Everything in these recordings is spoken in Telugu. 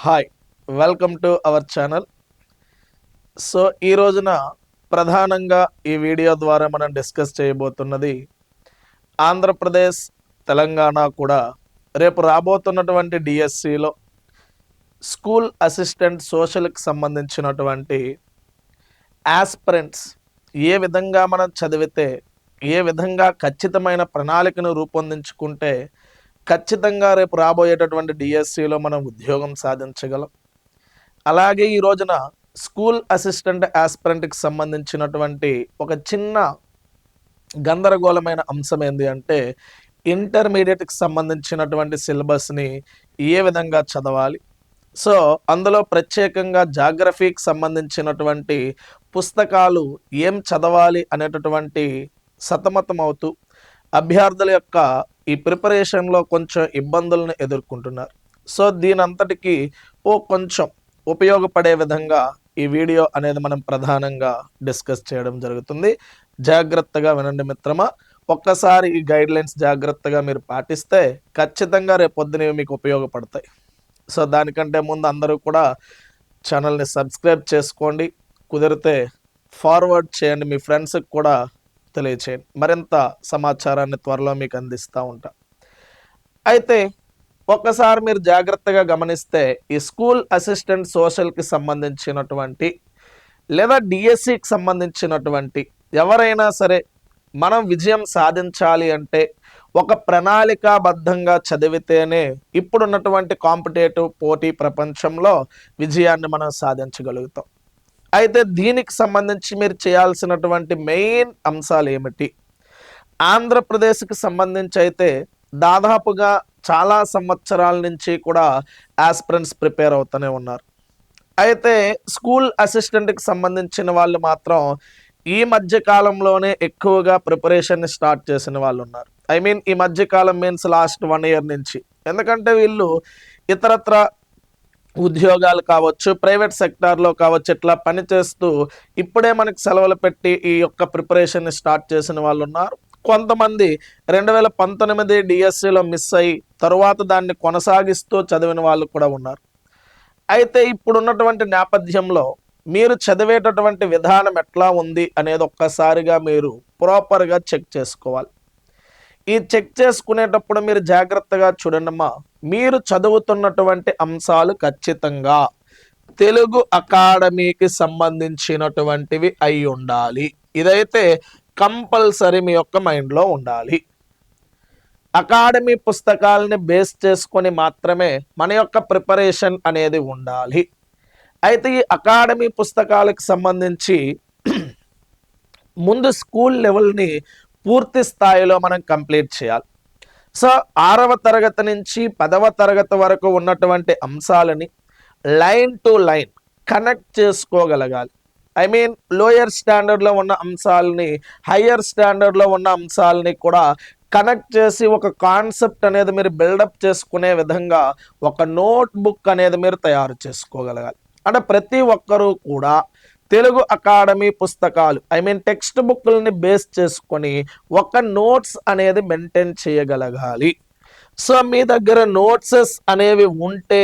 Hi welcome to our channel. So ఈ రోజున ప్రధానంగా ఈ వీడియో ద్వారా మనం డిస్కస్ చేయబోతున్నది ఆంధ్రప్రదేశ్, తెలంగాణ కూడా రేపు రాబోతున్నటువంటి డిఎస్సిలో స్కూల్ అసిస్టెంట్ సోషల్కి సంబంధించినటువంటి ఆస్పిరెంట్స్ ఏ విధంగా మనం చదివితే, ఏ విధంగా ఖచ్చితమైన ప్రణాళికను రూపొందించుకుంటే ఖచ్చితంగా రేపు రాబోయేటటువంటి డిఎస్సిలో మనం ఉద్యోగం సాధించగలం. అలాగే ఈ రోజున స్కూల్ అసిస్టెంట్ ఆస్పిరెంట్కి సంబంధించినటువంటి ఒక చిన్న గందరగోళమైన అంశం ఏంటి అంటే ఇంటర్మీడియట్కి సంబంధించినటువంటి సిలబస్ని ఏ విధంగా చదవాలి. సో అందులో ప్రత్యేకంగా జాగ్రఫీకి సంబంధించినటువంటి పుస్తకాలు ఏం చదవాలి అనేటటువంటి సతమతం అవుతూ అభ్యర్థుల యొక్క ఈ ప్రిపరేషన్లో కొంచెం ఇబ్బందులను ఎదుర్కొంటున్నారు. సో దీని అంతటికి కొంచెం ఉపయోగపడే విధంగా ఈ వీడియో అనేది మనం ప్రధానంగా డిస్కస్ చేయడం జరుగుతుంది. జాగ్రత్తగా వినండి మిత్రమా. ఒక్కసారి ఈ గైడ్లైన్స్ జాగ్రత్తగా మీరు పాటిస్తే ఖచ్చితంగా రేపొద్దున మీకు ఉపయోగపడతాయి. సో దానికంటే ముందు అందరూ కూడా ఛానల్ని సబ్స్క్రైబ్ చేసుకోండి, కుదిరితే ఫార్వర్డ్ చేయండి, మీ ఫ్రెండ్స్కి కూడా తెలియచేయండి. మరింత సమాచారాన్ని త్వరలో మీకు అందిస్తూ ఉంటా. అయితే ఒక్కసారి మీరు జాగ్రత్తగా గమనిస్తే ఈ స్కూల్ అసిస్టెంట్ సోషల్కి సంబంధించినటువంటి లేదా డిఎస్సికి సంబంధించినటువంటి ఎవరైనా సరే మనం విజయం సాధించాలి అంటే ఒక ప్రణాళికాబద్ధంగా చదివితేనే ఇప్పుడున్నటువంటి కాంపిటేటివ్ పోటీ ప్రపంచంలో విజయాన్ని మనం సాధించగలుగుతాం. అయితే దీనికి సంబంధించి మీరు చేయాల్సినటువంటి మెయిన్ అంశాలు ఏమిటి? ఆంధ్రప్రదేశ్కి సంబంధించి అయితే దాదాపుగా చాలా సంవత్సరాల నుంచి కూడా ఆస్పిరెంట్స్ ప్రిపేర్ అవుతూనే ఉన్నారు. అయితే స్కూల్ అసిస్టెంట్కి సంబంధించిన వాళ్ళు మాత్రం ఈ మధ్య కాలంలోనే ఎక్కువగా ప్రిపరేషన్ని స్టార్ట్ చేసిన వాళ్ళు ఉన్నారు. ఈ మధ్యకాలం మీన్స్ లాస్ట్ 1 year నుంచి. ఎందుకంటే వీళ్ళు ఇతరత్ర ఉద్యోగాలు కావచ్చు, ప్రైవేట్ సెక్టార్లో కావచ్చు, ఇట్లా పనిచేస్తూ ఇప్పుడే మనకి సెలవులు పెట్టి ఈ యొక్క ప్రిపరేషన్ని స్టార్ట్ చేసిన వాళ్ళు ఉన్నారు. కొంతమంది 2019 డిఎస్సిలో మిస్ అయ్యి తరువాత దాన్ని కొనసాగిస్తూ చదివిన వాళ్ళు కూడా ఉన్నారు. అయితే ఇప్పుడున్నటువంటి నేపథ్యంలో మీరు చదివేటటువంటి విధానం ఎట్లా ఉంది అనేది ఒక్కసారిగా మీరు ప్రాపర్గా చెక్ చేసుకోవాలి. ఈ చెక్ చేసుకునేటప్పుడు మీరు జాగ్రత్తగా చూడండమ్మా. మీరు చదువుతున్నటువంటి అంశాలు ఖచ్చితంగా తెలుగు అకాడమీకి సంబంధించినటువంటివి అయి ఉండాలి. ఇదైతే కంపల్సరీ మీ యొక్క మైండ్లో ఉండాలి. అకాడమీ పుస్తకాలని బేస్ చేసుకొని మాత్రమే మన యొక్క ప్రిపరేషన్ అనేది ఉండాలి. అయితే ఈ అకాడమీ పుస్తకాలకు సంబంధించి ముందు స్కూల్ లెవెల్ని పూర్తి స్థాయిలో మనం కంప్లీట్ చేయాలి. సో 6వ తరగతి నుంచి 10వ తరగతి వరకు ఉన్నటువంటి అంశాలని లైన్ టు లైన్ కనెక్ట్ చేసుకోగలగాలి. లోయర్ స్టాండర్డ్లో ఉన్న అంశాలని హయ్యర్ స్టాండర్డ్లో ఉన్న అంశాలని కూడా కనెక్ట్ చేసి ఒక కాన్సెప్ట్ అనేది మీరు బిల్డప్ చేసుకునే విధంగా ఒక నోట్ బుక్ అనేది మీరు తయారు చేసుకోగలగాలి. అంటే ప్రతి ఒక్కరూ కూడా తెలుగు అకాడమీ పుస్తకాలు టెక్స్ట్ బుక్లని బేస్ చేసుకొని ఒక నోట్స్ అనేది మెయింటైన్ చేయగలగాలి. సో మీ దగ్గర నోట్సెస్ అనేవి ఉంటే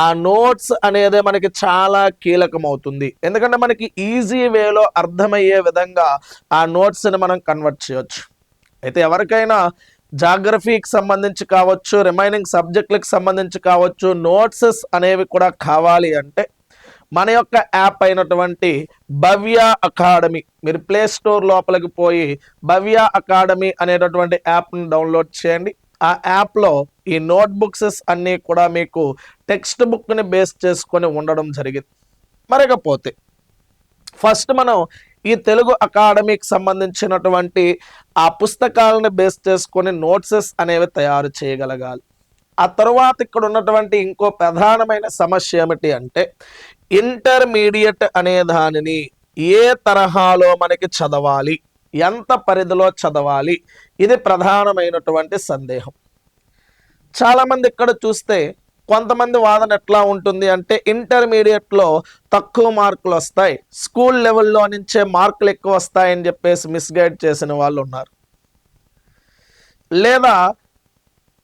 ఆ నోట్స్ అనేది మనకి చాలా కీలకమవుతుంది. ఎందుకంటే మనకి ఈజీ వేలో అర్థమయ్యే విధంగా ఆ నోట్స్ని మనం కన్వర్ట్ చేయొచ్చు. అయితే ఎవరికైనా జాగ్రఫీకి సంబంధించి కావచ్చు, రిమైనింగ్ సబ్జెక్టులకు సంబంధించి కావచ్చు, నోట్సెస్ అనేవి కూడా కావాలి అంటే మన యొక్క యాప్ అయినటువంటి భవ్య అకాడమీ, మీరు ప్లే స్టోర్ లోపలికి పోయి భవ్య అకాడమీ అనేటటువంటి యాప్ని డౌన్లోడ్ చేయండి. ఆ యాప్లో ఈ నోట్బుక్స్ అన్నీ కూడా మీకు టెక్స్ట్ బుక్ని బేస్ చేసుకొని ఉండడం జరిగింది. మరకపోతే ఫస్ట్ మనం ఈ తెలుగు అకాడమీకి సంబంధించినటువంటి ఆ పుస్తకాలను బేస్ చేసుకొని నోట్సెస్ అనేవి తయారు చేయగలగాలి. ఆ తర్వాత ఇక్కడ ఉన్నటువంటి ఇంకో ప్రధానమైన సమస్య ఏమిటి అంటే ఇంటర్మీడియట్ అనే దానిని ఏ తరహాలో మనకి చదవాలి, ఎంత పరిధిలో చదవాలి, ఇది ప్రధానమైనటువంటి సందేహం. చాలామంది ఇక్కడ చూస్తే కొంతమంది వాదన ఎట్లా ఉంటుంది అంటే ఇంటర్మీడియట్లో తక్కువ మార్కులు వస్తాయి, స్కూల్ లెవెల్లో నుంచే మార్కులు ఎక్కువ వస్తాయని చెప్పేసి మిస్గైడ్ చేసిన వాళ్ళు ఉన్నారు. లేదా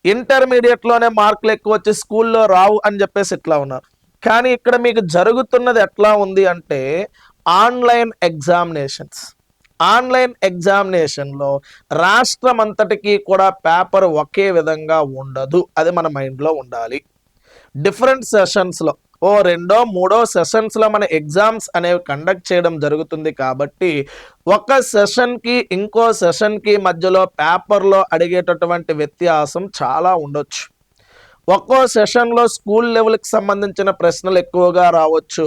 ఇంటర్మీడియట్లోనే మార్కులు ఎక్కువ వచ్చి స్కూల్లో రావు అని చెప్పేసి ఇట్లా ఉన్నారు. కానీ ఇక్కడ మీకు జరుగుతున్నది ఎట్లా ఉంది అంటే ఆన్లైన్ ఎగ్జామినేషన్స్. ఆన్లైన్ ఎగ్జామినేషన్లో రాష్ట్రం అంతటికీ కూడా పేపర్ ఒకే విధంగా ఉండదు. అది మన మైండ్లో ఉండాలి. డిఫరెంట్ సెషన్స్లో రెండో మూడో సెషన్స్లో మన ఎగ్జామ్స్ అనేవి కండక్ట్ చేయడం జరుగుతుంది. కాబట్టి ఒక సెషన్కి ఇంకో సెషన్కి మధ్యలో పేపర్లో అడిగేటటువంటి వ్యత్యాసం చాలా ఉండొచ్చు. ఒక్కో సెషన్లో స్కూల్ లెవెల్కి సంబంధించిన ప్రశ్నలు ఎక్కువగా రావచ్చు,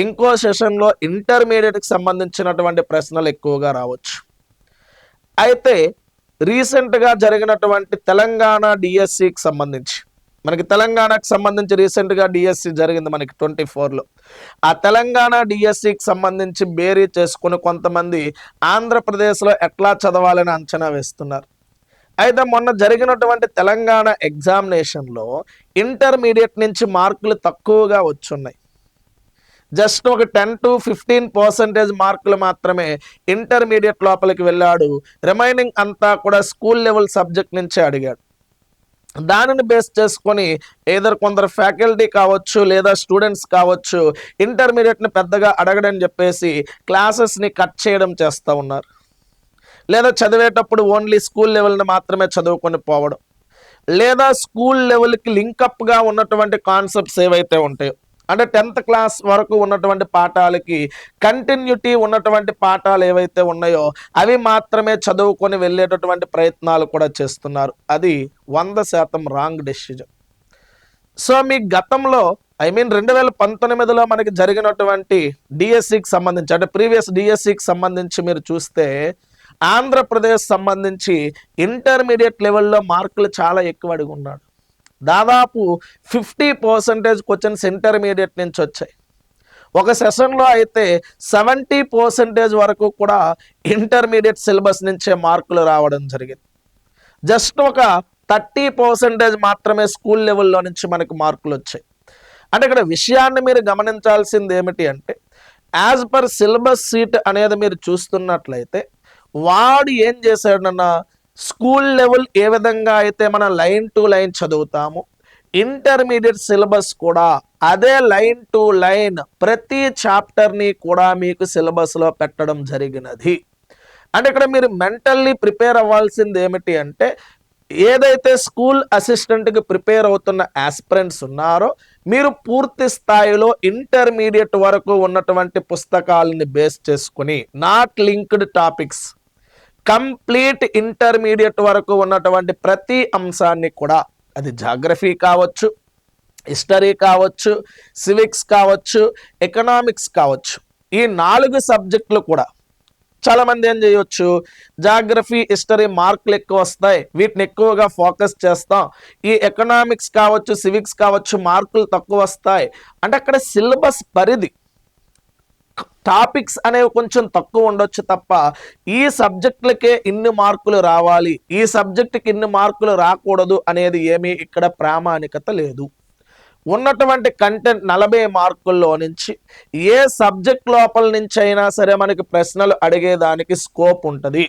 ఇంకో సెషన్లో ఇంటర్మీడియట్కి సంబంధించినటువంటి ప్రశ్నలు ఎక్కువగా రావచ్చు. అయితే రీసెంట్గా జరిగినటువంటి తెలంగాణ డిఎస్సికి సంబంధించి మనకి తెలంగాణకు సంబంధించి రీసెంట్గా డిఎస్సి జరిగింది మనకి 24లో. ఆ తెలంగాణ డిఎస్సికి సంబంధించి బేరీ చేసుకుని కొంతమంది ఆంధ్రప్రదేశ్లో ఎట్లా చదవాలని అంచనా వేస్తున్నారు. అయితే మొన్న జరిగినటువంటి తెలంగాణ ఎగ్జామినేషన్లో ఇంటర్మీడియట్ నుంచి మార్కులు తక్కువగా వచ్చున్నాయి. జస్ట్ ఒక 10 to 15% మార్కులు మాత్రమే ఇంటర్మీడియట్ లోపలికి వెళ్ళాడు. రిమైనింగ్ అంతా కూడా స్కూల్ లెవెల్ సబ్జెక్ట్ నుంచే అడిగాడు. దానిని బేస్ చేసుకొని ఏదర్ కొందరు ఫ్యాకల్టీ కావచ్చు లేదా స్టూడెంట్స్ కావచ్చు ఇంటర్మీడియట్ని పెద్దగా అడగడని చెప్పేసి క్లాసెస్ని కట్ చేయడం చేస్తూ ఉన్నారు. లేదా చదివేటప్పుడు ఓన్లీ స్కూల్ లెవెల్ని మాత్రమే చదువుకొని పోవడం, లేదా స్కూల్ లెవెల్కి లింకప్గా ఉన్నటువంటి కాన్సెప్ట్స్ ఏవైతే ఉంటాయో అంటే 10th క్లాస్ వరకు ఉన్నటువంటి పాఠాలకి కంటిన్యూటీ ఉన్నటువంటి పాఠాలు ఏవైతే ఉన్నాయో అవి మాత్రమే చదువుకొని వెళ్ళేటటువంటి ప్రయత్నాలు కూడా చేస్తున్నారు. అది 100% రాంగ్ డెసిజన్. సో మీ గతంలో 2019లో మనకి జరిగినటువంటి డిఎస్సికి సంబంధించి అంటే ప్రీవియస్ డిఎస్సికి సంబంధించి మీరు చూస్తే ఆంధ్రప్రదేశ్ సంబంధించి ఇంటర్మీడియట్ లెవెల్లో మార్కులు చాలా ఎక్కువ అడిగి ఉన్నాడు. దాదాపు 50% క్వశ్చన్స్ ఇంటర్మీడియట్ నుంచి వచ్చాయి. ఒక సెషన్లో అయితే 70% వరకు కూడా ఇంటర్మీడియట్ సిలబస్ నుంచే మార్కులు రావడం జరిగింది. జస్ట్ ఒక 30% మాత్రమే స్కూల్ లెవెల్లో నుంచి మనకు మార్కులు వచ్చాయి. అంటే ఇక్కడ విషయాన్ని మీరు గమనించాల్సింది ఏమిటి అంటే యాజ్ పర్ సిలబస్ సీట్ అనేది మీరు చూస్తున్నట్లయితే వాడు ఏం చేశాడన్నా స్కూల్ లెవెల్ ఏ విధంగా అయితే మనం లైన్ టు లైన్ చదువుతాము ఇంటర్మీడియట్ సిలబస్ కూడా అదే లైన్ టు లైన్ ప్రతి చాప్టర్ని కూడా మీకు సిలబస్లో పెట్టడం జరిగినది. అంటే ఇక్కడ మీరు మెంటల్లీ ప్రిపేర్ అవ్వాల్సింది ఏమిటి అంటే ఏదైతే స్కూల్ అసిస్టెంట్కి ప్రిపేర్ అవుతున్న ఆస్పిరెంట్స్ ఉన్నారో మీరు పూర్తి స్థాయిలో ఇంటర్మీడియట్ వరకు ఉన్నటువంటి పుస్తకాలని బేస్ చేసుకుని not linked topics complete intermediate వరకు ఉన్నటువంటి ప్రతి అంశాన్ని కూడా అది జాగ్రఫీ కావచ్చు, హిస్టరీ కావచ్చు, సివిక్స్ కావచ్చు, ఎకనామిక్స్ కావచ్చు, ఈ 4 సబ్జెక్టులు కూడా చాలామంది ఏం చేయొచ్చు జాగ్రఫీ హిస్టరీ మార్కులు ఎక్కువ వస్తాయి వీటిని ఎక్కువగా ఫోకస్ చేస్తాం, ఈ ఎకనామిక్స్ కావచ్చు సివిక్స్ కావచ్చు మార్కులు తక్కువ వస్తాయి అంటే అక్కడ సిలబస్ పరిధి టాపిక్స్ అనేవి కొంచెం తక్కువ ఉండొచ్చు తప్ప ఈ సబ్జెక్టులకే ఇన్ని మార్కులు రావాలి ఈ సబ్జెక్టుకి ఇన్ని మార్కులు రాకూడదు అనేది ఏమీ ఇక్కడ ప్రామాణికత లేదు. ఉన్నటువంటి కంటెంట్ 40 మార్కుల్లో నుంచి ఏ సబ్జెక్ట్ లోపల నుంచి అయినా సరే మనకి ప్రశ్నలు అడిగేదానికి స్కోప్ ఉంటుంది.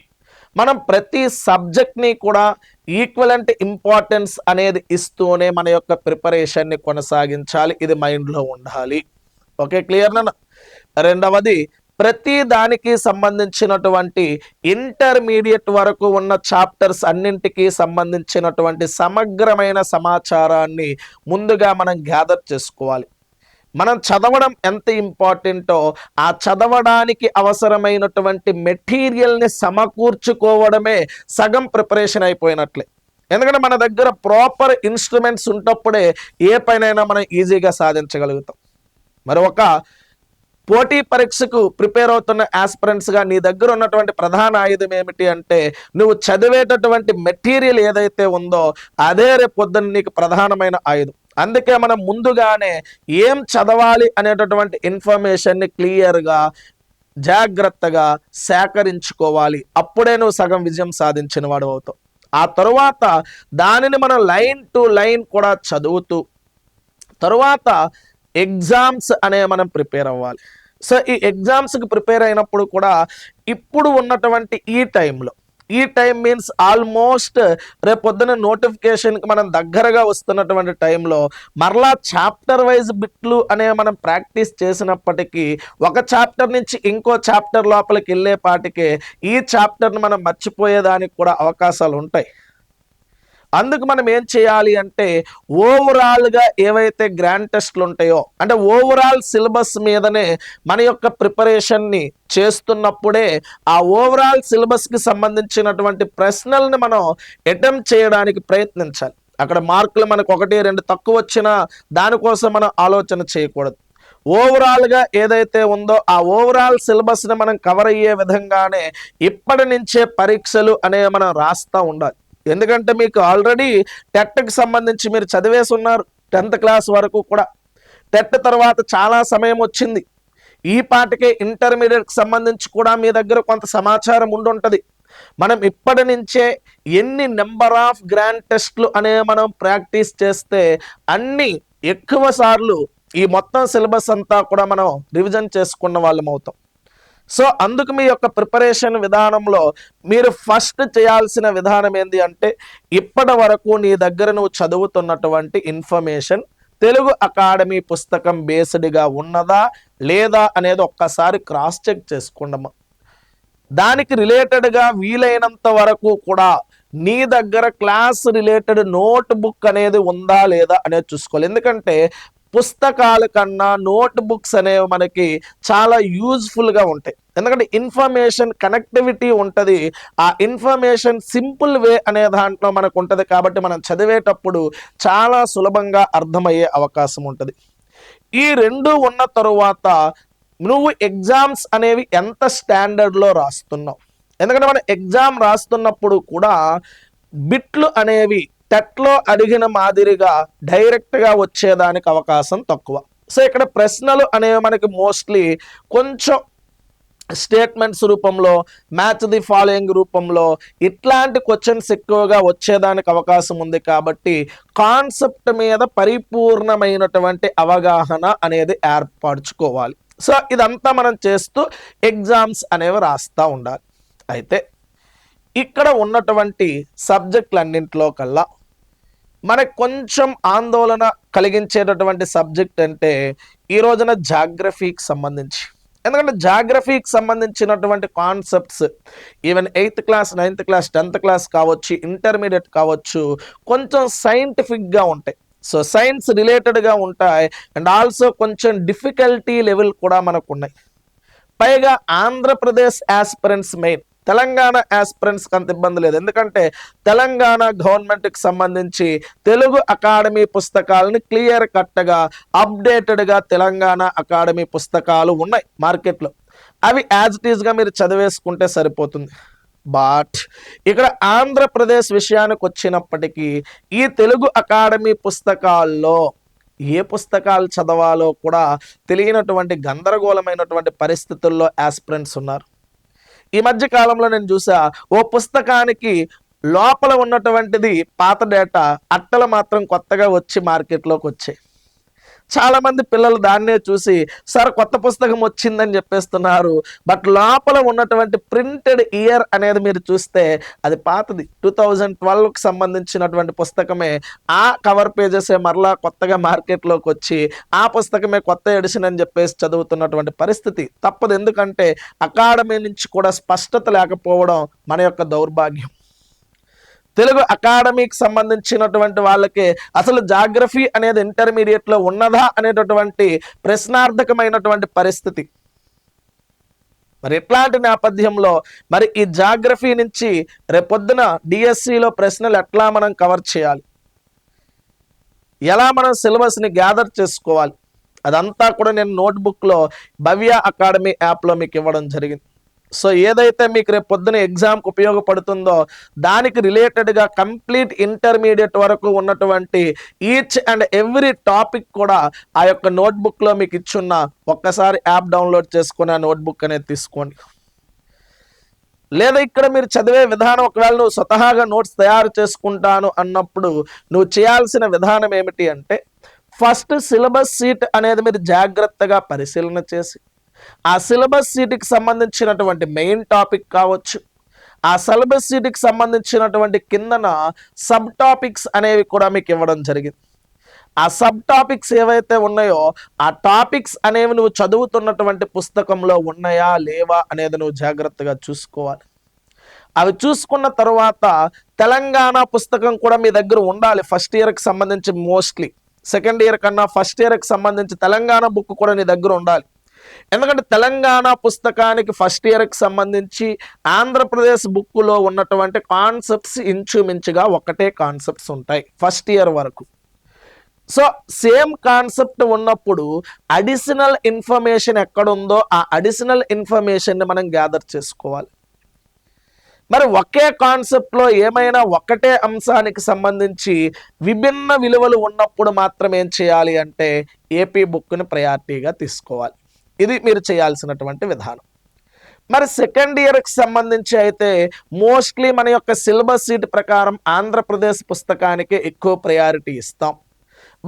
మనం ప్రతి సబ్జెక్ట్ని కూడా ఈక్వలెంట్ ఇంపార్టెన్స్ అనేది ఇస్తూనే మన యొక్క ప్రిపరేషన్ని కొనసాగించాలి. ఇది మైండ్లో ఉండాలి. ఓకే, క్లియర్ నా? రెండవది ప్రతి దానికి సంబంధించినటువంటి ఇంటర్మీడియట్ వరకు ఉన్న చాప్టర్స్ అన్నింటికి సంబంధించినటువంటి సమగ్రమైన సమాచారాన్ని ముందుగా మనం గ్యాదర్ చేసుకోవాలి. మనం చదవడం ఎంత ఇంపార్టెంటో ఆ చదవడానికి అవసరమైనటువంటి మెటీరియల్ని సమకూర్చుకోవడమే సగం ప్రిపరేషన్ అయిపోయినట్లే. ఎందుకంటే మన దగ్గర ప్రాపర్ ఇన్స్ట్రుమెంట్స్ ఉన్నప్పుడే ఏ పైనైనా మనం ఈజీగా సాధించగలుగుతాం. మరి ఒక పోటీ పరీక్షకు ప్రిపేర్ అవుతున్న ఆస్పిరెంట్స్గా నీ దగ్గర ఉన్నటువంటి ప్రధాన ఆయుధం ఏమిటి అంటే నువ్వు చదివేటటువంటి మెటీరియల్ ఏదైతే ఉందో అదే రేపు పొద్దున్న నీకు ప్రధానమైన ఆయుధం. అందుకే మనం ముందుగానే ఏం చదవాలి అనేటటువంటి ఇన్ఫర్మేషన్ని క్లియర్గా జాగ్రత్తగా సేకరించుకోవాలి. అప్పుడే నువ్వు సగం విజయం సాధించిన వాడు అవుతావు. ఆ తరువాత దానిని మనం లైన్ టు లైన్ కూడా చదువుతూ తరువాత ఎగ్జామ్స్ అనే మనం ప్రిపేర్ అవ్వాలి. సో ఈ ఎగ్జామ్స్కి ప్రిపేర్ అయినప్పుడు కూడా ఇప్పుడు ఉన్నటువంటి ఈ టైంలో ఈ టైం మీన్స్ ఆల్మోస్ట్ రేపు పొద్దున నోటిఫికేషన్కి మనం దగ్గరగా వస్తున్నటువంటి టైంలో మరలా చాప్టర్ వైజ్ బిట్లు అనేవి మనం ప్రాక్టీస్ చేసినప్పటికీ ఒక చాప్టర్ నుంచి ఇంకో చాప్టర్ లోపలికి వెళ్ళేపాటికే ఈ చాప్టర్ని మనం మర్చిపోయేదానికి కూడా అవకాశాలు ఉంటాయి. అందుకు మనం ఏం చేయాలి అంటే ఓవరాల్గా ఏవైతే గ్రాండ్ టెస్ట్లు ఉంటాయో అంటే ఓవరాల్ సిలబస్ మీదనే మన యొక్క ప్రిపరేషన్ని చేస్తున్నప్పుడే ఆ ఓవరాల్ సిలబస్కి సంబంధించినటువంటి ప్రశ్నల్ని మనం అటెంప్ట్ చేయడానికి ప్రయత్నించాలి. అక్కడ మార్కులు మనకు 1-2 తక్కువ వచ్చినా దానికోసం మనం ఆలోచన చేయకూడదు. ఓవరాల్గా ఏదైతే ఉందో ఆ ఓవరాల్ సిలబస్ని మనం కవర్ అయ్యే విధంగానే ఇప్పటి నుంచే పరీక్షలు అనేవి మనం రాస్తూ ఉండాలి. ఎందుకంటే మీకు ఆల్రెడీ టెట్కి సంబంధించి మీరు చదివేసి ఉన్నారు 10th క్లాస్ వరకు కూడా. టెట్ తర్వాత చాలా సమయం వచ్చింది. ఈ పాటికే ఇంటర్మీడియట్కి సంబంధించి కూడా మీ దగ్గర కొంత సమాచారం ఉండుంటుంది. మనం ఇప్పటి నుంచే ఎన్ని నెంబర్ ఆఫ్ గ్రాండ్ టెస్ట్లు అనేవి మనం ప్రాక్టీస్ చేస్తే అన్ని ఎక్కువ సార్లు ఈ మొత్తం సిలబస్ అంతా కూడా మనం రివిజన్ చేసుకున్న వాళ్ళం అవుతాం. సో అందుకు మీ యొక్క ప్రిపరేషన్ విధానంలో మీరు ఫస్ట్ చేయాల్సిన విధానం ఏంటి అంటే ఇప్పటి వరకు నీ దగ్గర నువ్వు చదువుతున్నటువంటి ఇన్ఫర్మేషన్ తెలుగు అకాడమీ పుస్తకం బేస్డ్గా ఉన్నదా లేదా అనేది ఒక్కసారి క్రాస్ చెక్ చేసుకుందామా. దానికి రిలేటెడ్గా వీలైనంత వరకు కూడా నీ దగ్గర క్లాస్ రిలేటెడ్ నోట్ బుక్ అనేది ఉందా లేదా అనేది చూసుకోవాలి. ఎందుకంటే పుస్తకాల కన్నా నోట్ బుక్స్ అనేవి మనకి చాలా యూజ్ఫుల్గా ఉంటాయి. ఎందుకంటే ఇన్ఫర్మేషన్ కనెక్టివిటీ ఉంటుంది. ఆ ఇన్ఫర్మేషన్ సింపుల్ వే అనే దాంట్లో మనకు ఉంటుంది కాబట్టి మనం చదివేటప్పుడు చాలా సులభంగా అర్థమయ్యే అవకాశం ఉంటుంది. ఈ రెండు ఉన్న తరువాత నువ్వు ఎగ్జామ్స్ అనేవి ఎంత స్టాండర్డ్లో రాస్తున్నావు. ఎందుకంటే మనం ఎగ్జామ్ రాస్తున్నప్పుడు కూడా బిట్లు అనేవి టెట్లో అడిగిన మాదిరిగా డైరెక్ట్గా వచ్చేదానికి అవకాశం తక్కువ. సో ఇక్కడ ప్రశ్నలు అనేవి మనకి మోస్ట్లీ కొంచెం స్టేట్మెంట్స్ రూపంలో మ్యాచ్ ది ఫాలోయింగ్ రూపంలో ఇట్లాంటి క్వశ్చన్స్ ఎక్కువగా వచ్చేదానికి అవకాశం ఉంది. కాబట్టి కాన్సెప్ట్ మీద పరిపూర్ణమైనటువంటి అవగాహన అనేది ఏర్పరచుకోవాలి. సో ఇదంతా మనం చేస్తూ ఎగ్జామ్స్ అనేవి రాస్తూ ఉండాలి. అయితే ఇక్కడ ఉన్నటువంటి సబ్జెక్టులన్నింటిలో కల్లా మనకు కొంచెం ఆందోళన కలిగించేటటువంటి సబ్జెక్ట్ అంటే ఈ రోజున జాగ్రఫీకి సంబంధించి. ఎందుకంటే జాగ్రఫీకి సంబంధించినటువంటి concepts even 8th class 9th class 10th class కావచ్చు ఇంటర్మీడియట్ కావచ్చు కొంచెం సైంటిఫిక్గా ఉంటాయి. సో సైన్స్ రిలేటెడ్గా ఉంటాయి అండ్ ఆల్సో కొంచెం డిఫికల్టీ లెవెల్ కూడా మనకు ఉన్నాయి. పైగా ఆంధ్రప్రదేశ్ ఆస్పిరెంట్స్ మెయిన్ తెలంగాణ ఆస్పిరెంట్స్కి అంత ఇబ్బంది లేదు. ఎందుకంటే తెలంగాణ గవర్నమెంట్కి సంబంధించి తెలుగు అకాడమీ పుస్తకాలను క్లియర్ కట్గా అప్డేటెడ్గా తెలంగాణ అకాడమీ పుస్తకాలు ఉన్నాయి మార్కెట్లో. అవి యాజ్ ఇట్ ఈస్గా మీరు చదివేసుకుంటే సరిపోతుంది. బట్ ఇక్కడ ఆంధ్రప్రదేశ్ విషయానికి వచ్చినప్పటికీ ఈ తెలుగు అకాడమీ పుస్తకాల్లో ఏ పుస్తకాలు చదవాలో కూడా తెలియనటువంటి గందరగోళమైనటువంటి పరిస్థితుల్లో ఆస్పిరెంట్స్ ఉన్నారు. ఈ మధ్య కాలంలో నేను చూసా ఓ పుస్తకానికి లోపల ఉన్నటువంటిది పాత డేటా, అట్టలు మాత్రం కొత్తగా వచ్చి మార్కెట్లోకి వచ్చాయి. చాలామంది పిల్లలు దాన్నే చూసి సార్ కొత్త పుస్తకం వచ్చిందని చెప్పేస్తున్నారు. బట్ లోపల ఉన్నటువంటి ప్రింటెడ్ ఇయర్ అనేది మీరు చూస్తే అది పాతది 2012కి సంబంధించినటువంటి పుస్తకమే. ఆ కవర్ పేజెసే మరలా కొత్తగా మార్కెట్లోకి వచ్చి ఆ పుస్తకమే కొత్త ఎడిషన్ అని చెప్పేసి చదువుతున్నటువంటి పరిస్థితి తప్పదు. ఎందుకంటే అకాడమీ నుంచి కూడా స్పష్టత లేకపోవడం మన యొక్క దౌర్భాగ్యం. తెలుగు అకాడమీకి సంబంధించినటువంటి వాళ్ళకి అసలు జాగ్రఫీ అనేది ఇంటర్మీడియట్లో ఉన్నదా అనేటటువంటి ప్రశ్నార్థకమైనటువంటి పరిస్థితి. మరి ఇట్లాంటి నేపథ్యంలో మరి ఈ జాగ్రఫీ నుంచి రేపొద్దున డిఎస్సిలో ప్రశ్నలు ఎట్లా మనం కవర్ చేయాలి, ఎలా మనం సిలబస్ని గ్యాదర్ చేసుకోవాలి, అదంతా కూడా నేను నోట్బుక్లో భవ్య అకాడమీ యాప్లో మీకు ఇవ్వడం జరిగింది. సో ఏదైతే మీకు రేపు పొద్దున ఎగ్జామ్కి ఉపయోగపడుతుందో దానికి రిలేటెడ్గా కంప్లీట్ ఇంటర్మీడియట్ వరకు ఉన్నటువంటి ఈచ్ అండ్ ఎవ్రీ టాపిక్ కూడా ఆ యొక్క నోట్బుక్లో మీకు ఇచ్చున్న ఒక్కసారి యాప్ డౌన్లోడ్ చేసుకుని ఆ నోట్బుక్ అనేది తీసుకోండి. లేదా ఇక్కడ మీరు చదివే విధానం ఒకవేళ నువ్వు స్వతహాగా నోట్స్ తయారు చేసుకుంటాను అన్నప్పుడు నువ్వు చేయాల్సిన విధానం ఏమిటి అంటే ఫస్ట్ సిలబస్ షీట్ అనేది మీరు జాగ్రత్తగా పరిశీలన చేసి ఆ సిలబస్ షీట్కి సంబంధించినటువంటి మెయిన్ టాపిక్ కావచ్చు, ఆ సిలబస్ షీట్కి సంబంధించినటువంటి కిందన సబ్ టాపిక్స్ అనేవి కూడా మీకు ఇవ్వడం జరిగింది. ఆ సబ్ టాపిక్స్ ఏవైతే ఉన్నాయో ఆ టాపిక్స్ అనేవి నువ్వు చదువుతున్నటువంటి పుస్తకంలో ఉన్నాయా లేవా అనేది నువ్వు జాగ్రత్తగా చూసుకోవాలి. అవి చూసుకున్న తర్వాత తెలంగాణ పుస్తకం కూడా మీ దగ్గర ఉండాలి. ఫస్ట్ ఇయర్కి సంబంధించి మోస్ట్లీ, సెకండ్ ఇయర్ కన్నా ఫస్ట్ ఇయర్కి సంబంధించి తెలంగాణ బుక్ కూడా నీ దగ్గర ఉండాలి. ఎందుకంటే తెలంగాణ పుస్తకానికి ఫస్ట్ ఇయర్కి సంబంధించి ఆంధ్రప్రదేశ్ బుక్లో ఉన్నటువంటి కాన్సెప్ట్స్ ఇంచుమించుగా ఒకటే కాన్సెప్ట్స్ ఉంటాయి ఫస్ట్ ఇయర్ వరకు. సో సేమ్ కాన్సెప్ట్ ఉన్నప్పుడు అడిషనల్ ఇన్ఫర్మేషన్ ఎక్కడుందో ఆ అడిషనల్ ఇన్ఫర్మేషన్ని మనం గ్యాదర్ చేసుకోవాలి. మరి ఒకే కాన్సెప్ట్లో ఏమైనా ఒకటే అంశానికి సంబంధించి విభిన్న విలువలు ఉన్నప్పుడు మాత్రం ఏం చేయాలి అంటే ఏపీ బుక్ని ప్రయారిటీగా తీసుకోవాలి. ఇది మీరు చేయాల్సినటువంటి విధానం. మరి సెకండ్ ఇయర్కి సంబంధించి అయితే మోస్ట్లీ మన యొక్క సిలబస్ షీట్ ప్రకారం ఆంధ్రప్రదేశ్ పుస్తకానికి ఎక్కువ ప్రయారిటీ ఇస్తాం.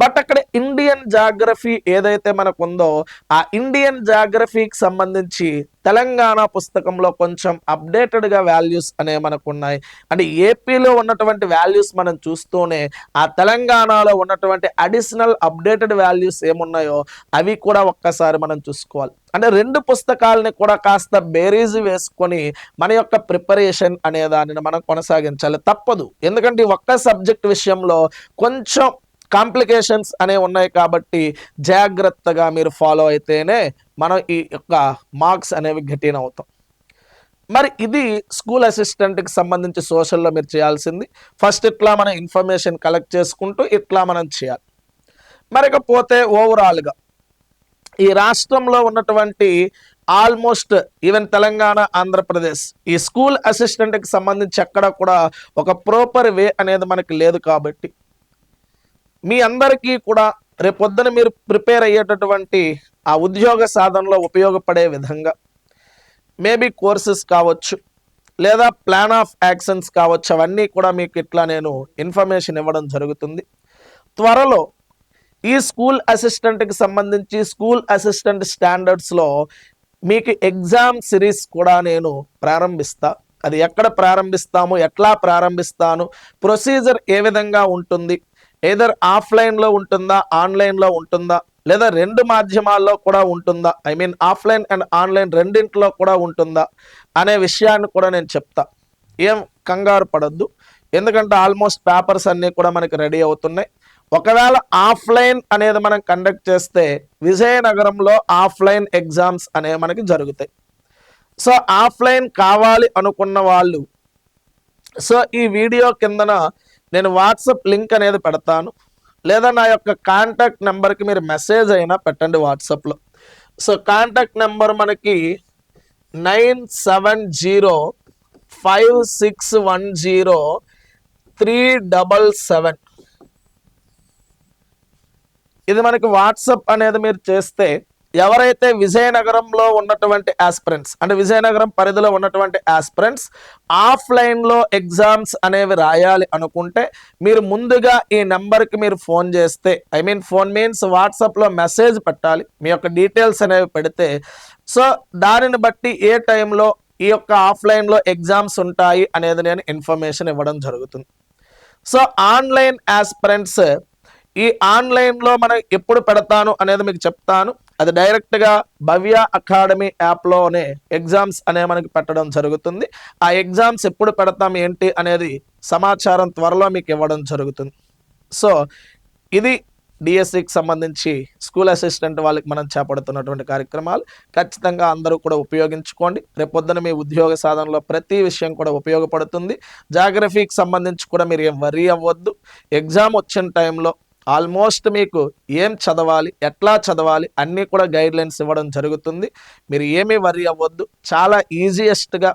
బట్ అక్కడ ఇండియన్ జాగ్రఫీ ఏదైతే మనకు ఉందో ఆ ఇండియన్ జాగ్రఫీకి సంబంధించి తెలంగాణ పుస్తకంలో కొంచెం అప్డేటెడ్గా వాల్యూస్ అనేవి మనకు ఉన్నాయి. అంటే ఏపీలో ఉన్నటువంటి వాల్యూస్ మనం చూస్తూనే ఆ తెలంగాణలో ఉన్నటువంటి అడిషనల్ అప్డేటెడ్ వాల్యూస్ ఏమున్నాయో అవి కూడా ఒక్కసారి మనం చూసుకోవాలి. అంటే రెండు పుస్తకాలని కూడా కాస్త బేరీజు వేసుకొని మన యొక్క ప్రిపరేషన్ అనే దానిని మనం కొనసాగించాలి. తప్పదు, ఎందుకంటే ఒక్క సబ్జెక్ట్ విషయంలో కొంచెం కాంప్లికేషన్స్ అనేవి ఉన్నాయి కాబట్టి జాగ్రత్తగా మీరు ఫాలో అయితేనే మనం ఈ యొక్క మార్క్స్ అనేవి గెయిన్ అవుతాం. మరి ఇది స్కూల్ అసిస్టెంట్కి సంబంధించి సోషల్లో మీరు చేయాల్సింది. ఫస్ట్ ఇట్లా మనం ఇన్ఫర్మేషన్ కలెక్ట్ చేసుకుంటూ ఇట్లా మనం చేయాలి. మరి ఇకపోతే ఓవరాల్గా ఈ రాష్ట్రంలో ఉన్నటువంటి ఆల్మోస్ట్ ఈవెన్ తెలంగాణ, ఆంధ్రప్రదేశ్ ఈ స్కూల్ అసిస్టెంట్కి సంబంధించి ఎక్కడ కూడా ఒక ప్రాపర్ వే అనేది మనకి లేదు. కాబట్టి మీ అందరికీ కూడా రేపొద్దున మీరు ప్రిపేర్ అయ్యేటటువంటి ఆ ఉద్యోగ సాధనలో ఉపయోగపడే విధంగా మేబీ కోర్సెస్ కావచ్చు లేదా ప్లాన్ ఆఫ్ యాక్షన్స్ కావచ్చు, అవన్నీ కూడా మీకు ఇట్లా నేను ఇన్ఫర్మేషన్ ఇవ్వడం జరుగుతుంది. త్వరలో ఈ స్కూల్ అసిస్టెంట్కి సంబంధించి స్కూల్ అసిస్టెంట్ స్టాండర్డ్స్లో మీకు ఎగ్జామ్ సిరీస్ కూడా నేను ప్రారంభిస్తా. అది ఎక్కడ ప్రారంభిస్తాము, ఎట్లా ప్రారంభిస్తాను, ప్రొసీజర్ ఏ విధంగా ఉంటుంది, ఏదర్ ఆఫ్లైన్లో ఉంటుందా ఆన్లైన్లో ఉంటుందా లేదా రెండు మాధ్యమాల్లో కూడా ఉంటుందా, I mean offline and online రెండింటిలో కూడా ఉంటుందా అనే విషయాన్ని కూడా నేను చెప్తా. ఏం కంగారు పడద్దు, ఎందుకంటే ఆల్మోస్ట్ పేపర్స్ అన్నీ కూడా మనకి రెడీ అవుతున్నాయి. ఒకవేళ ఆఫ్లైన్ అనేది మనం కండక్ట్ చేస్తే విజయనగరంలో ఆఫ్లైన్ ఎగ్జామ్స్ అనేవి మనకి జరుగుతాయి. సో ఆఫ్లైన్ కావాలి అనుకున్న వాళ్ళు సో ఈ వీడియో కిందన నేను వాట్సాప్ లింక్ అనేది పెడతాను, లేదా నా యొక్క కాంటాక్ట్ నెంబర్కి మీరు మెసేజ్ అయినా పెట్టండి వాట్సాప్లో. సో కాంటాక్ట్ నెంబర్ మనకి 9706103777. ఇది మనకి వాట్సాప్ అనేది మీరు చేస్తే ఎవరైతే విజయనగరంలో ఉన్నటువంటి ఆస్పిరెంట్స్ అంటే విజయనగరం పరిధిలో ఉన్నటువంటి ఆస్పిరెంట్స్ ఆఫ్లైన్లో ఎగ్జామ్స్ అనేవి రాయాలి అనుకుంటే మీరు ముందుగా ఈ నెంబర్కి మీరు ఫోన్ చేస్తే, ఐ మీన్ ఫోన్ మీన్స్ వాట్సాప్లో మెసేజ్ పెట్టాలి, మీ యొక్క డీటెయిల్స్ అనేవి పెడితే సో దానిని బట్టి ఏ టైంలో ఈ యొక్క ఆఫ్లైన్లో ఎగ్జామ్స్ ఉంటాయి అనేది నేను ఇన్ఫర్మేషన్ ఇవ్వడం జరుగుతుంది. సో ఆన్లైన్ ఆస్పిరెంట్స్ ఈ ఆన్లైన్లో మనం ఎప్పుడు పెడతాను అనేది మీకు చెప్తాను. అది డైరెక్ట్గా భవ్య అకాడమీ యాప్లోనే ఎగ్జామ్స్ అనే మనకి పెట్టడం జరుగుతుంది. ఆ ఎగ్జామ్స్ ఎప్పుడు పెడతాం ఏంటి అనేది సమాచారం త్వరలో మీకు ఇవ్వడం జరుగుతుంది. సో ఇది డిఎస్సికి సంబంధించి స్కూల్ అసిస్టెంట్ వాళ్ళకి మనం చేపడుతున్నటువంటి కార్యక్రమాలు. ఖచ్చితంగా అందరూ కూడా ఉపయోగించుకోండి. రేపొద్దున మీ ఉద్యోగ సాధనలో ప్రతి విషయం కూడా ఉపయోగపడుతుంది. జాగ్రఫీకి సంబంధించి కూడా మీరు ఏం వరీ అవ్వద్దు. ఎగ్జామ్ వచ్చిన టైంలో ఆల్మోస్ట్ మీకు ఏం చదవాలి, ఎట్లా చదవాలి అన్నీ కూడా గైడ్లైన్స్ ఇవ్వడం జరుగుతుంది. మీరు ఏమీ వరీ అవ్వద్దు. చాలా ఈజియెస్ట్గా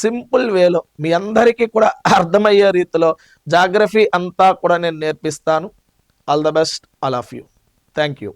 సింపుల్ వేలో మీ అందరికీ కూడా అర్థమయ్యే రీతిలో జాగ్రఫీ అంతా కూడా నేను నేర్పిస్తాను. All the best, all of you. Thank you.